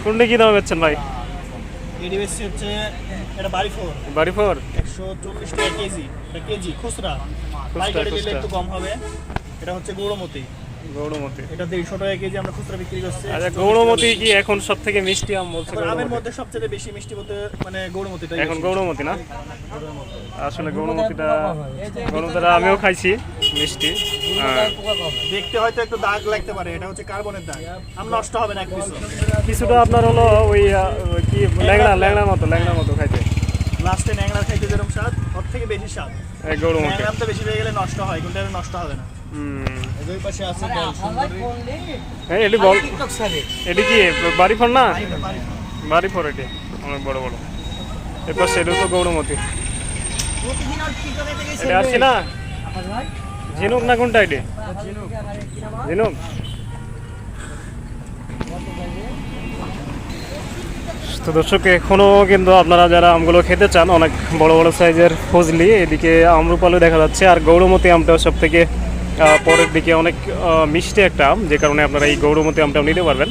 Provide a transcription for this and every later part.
কোনটা কি দামে বেচছেন ভাই? এডি বেশি হচ্ছে এটা বাড়ি ফোর 140 টাকা কেজি, এটা কেজি খুচরা। পাইকারি নিলে একটু কম হবে। এটা হচ্ছে গৌড়মতি, এটা 150 টাকা কেজি আমরা খুচরা বিক্রি করছি। আচ্ছা, গৌড়মতি কি এখন সবথেকে মিষ্টি আম বলছে? আমের মধ্যে সবচেয়ে বেশি মিষ্টি বলতে মানে গৌড়মতিটাই এখন গৌড়মতি না? আসলে গৌড়মতিটা আমিও খাইছি, মিষ্টি। দেখতে হয়তো একটু দাগ লাগতে পারে, এটা হচ্ছে কার্বনের দাগ, আম নষ্ট হবে না এক পিস। কিছুটা আপনার হলো ওই কি ল্যাংড়ার মতো খাইতে। লাস্টে ন্যাংরা খাইতে যেরকম স্বাদ, ওর থেকে বেশি স্বাদ। গৌড়মতি ন্যাংরামটা বেশি হয়ে গেলে নষ্ট হয়, কিন্তু এটা নষ্ট হবে না। এদের পাশে আছে বল সুন্দরী। হ্যাঁ, এটি বল। এটি কি বাড়ি ফোন না? বাড়ি ফোর, এটি অনেক বড় বড়। এরপর সেটা তো গৌড়মতি। এটা আসছি না ঝিনুক না কোনটা? এটি ঝিনুক। তো দর্শক, এখনও কিন্তু আপনারা যারা আমগুলো খেতে চান, অনেক বড় বড় সাইজের ফজলি, এদিকে আমরুপালু দেখা যাচ্ছে। আর গৌড়মতি আমটাও সব থেকে পরের দিকে অনেক মিষ্টি একটা আম, যে কারণে আপনারা এই গৌড়মতি আমটাও নিতে পারবেন।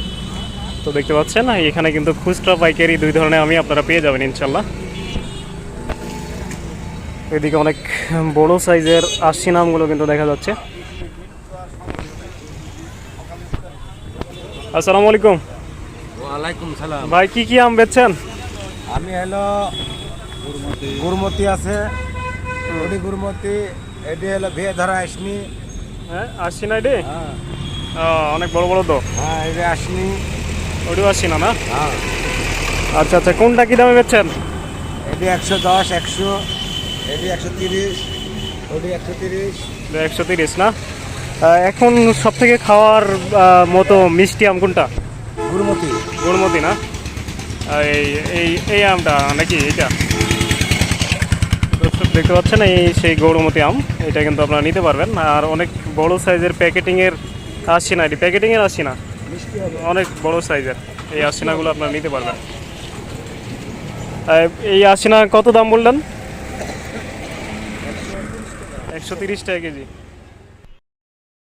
তো দেখতে পাচ্ছেন এখানে কিন্তু খুচরা পাইকারি দুই ধরনের আমি আপনারা পেয়ে যাবেন ইনশাল্লাহ। এদিকে অনেক বড় সাইজের আশিনা আমগুলো কিন্তু দেখা যাচ্ছে। আসসালামু আলাইকুম। ওয়ালাইকুম সালাম। ভাই কি কি আম বেচছেন? আমি হলো গুরমতি আছে, ওটি গুরমতি, এটি হলো ভে ধরা আসনি। হ্যাঁ, আশিনা এটি হ্যাঁ অনেক বড় বড় তো। হ্যাঁ, এটা আসনি। ওটিও আশিনা না? হ্যাঁ, আচ্ছা আচ্ছা, কোনটা কি দামে বেচছেন? এটি 110, 100, এটি 130, ওটি 130। 130 না? এখন সব থেকে খাওয়ার মতো মিষ্টি আম কোনটা? গুড়মতি না? এই এই এই আমটা নাকি এইটা? দর্শক দেখতে পাচ্ছেন, এই সেই গৌড়মতি আম, এটা কিন্তু আপনারা নিতে পারবেন। আর অনেক বড় সাইজের প্যাকেটিংয়ের আশিনা, এটি প্যাকেটিংয়ের আশিনা, অনেক বড় সাইজের এই আশিনাগুলো আপনারা নিতে পারবেন। এই আশিনা কত দাম বললেন? 130 টাকা কেজি।